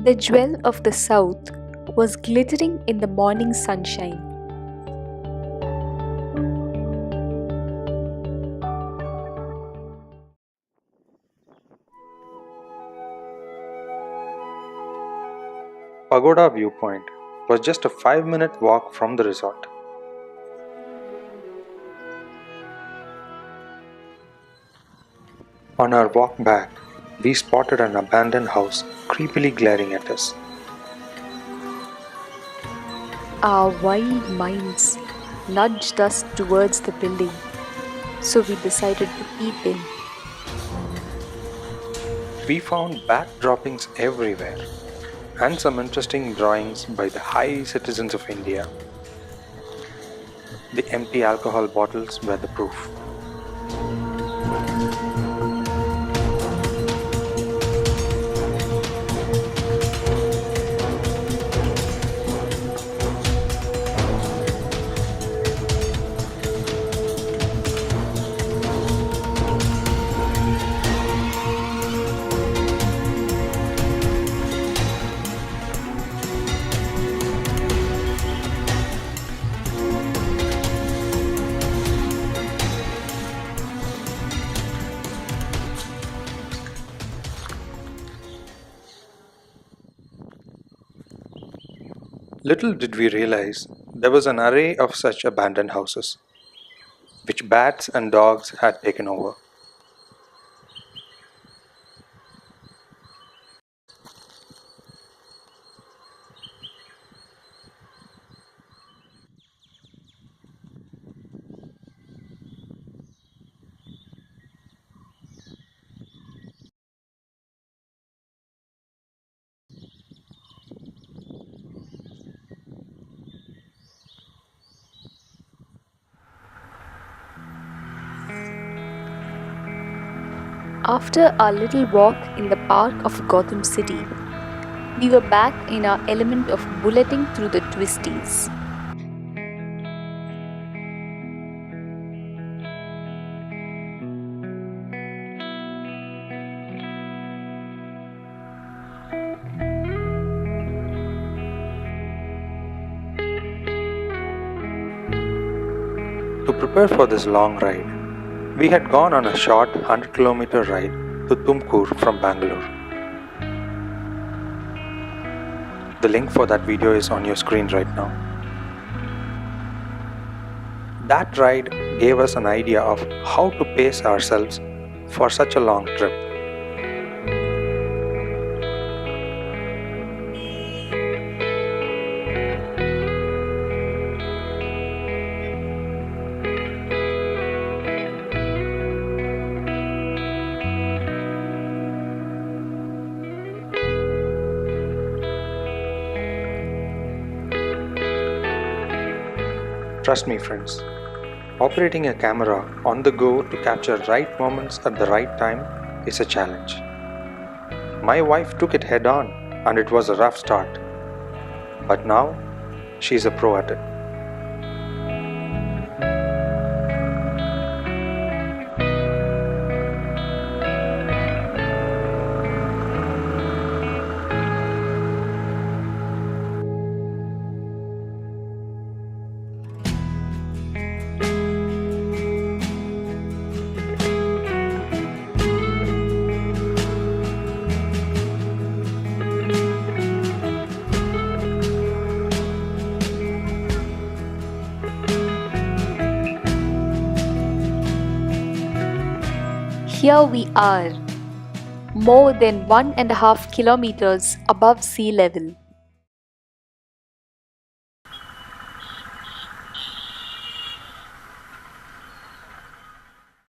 The jewel of the south was glittering in the morning sunshine. Pagoda Viewpoint was just a 5-minute walk from the resort. On our walk back, we spotted an abandoned house creepily glaring at us. Our wild minds nudged us towards the building, so we decided to peep in. We found bat droppings everywhere and some interesting drawings by the high citizens of India. The empty alcohol bottles were the proof. Little did we realize there was an array of such abandoned houses, which bats and dogs had taken over. After our little walk in the park of Gotham City, we were back in our element of bulleting through the twisties. To prepare for this long ride, we had gone on a short 100-kilometer ride to Tumkur from Bangalore. The link for that video is on your screen right now. That ride gave us an idea of how to pace ourselves for such a long trip. Trust me, friends, operating a camera on the go to capture right moments at the right time is a challenge. My wife took it head on and it was a rough start, but now she's a pro at it. Here we are, more than 1.5 kilometers above sea level.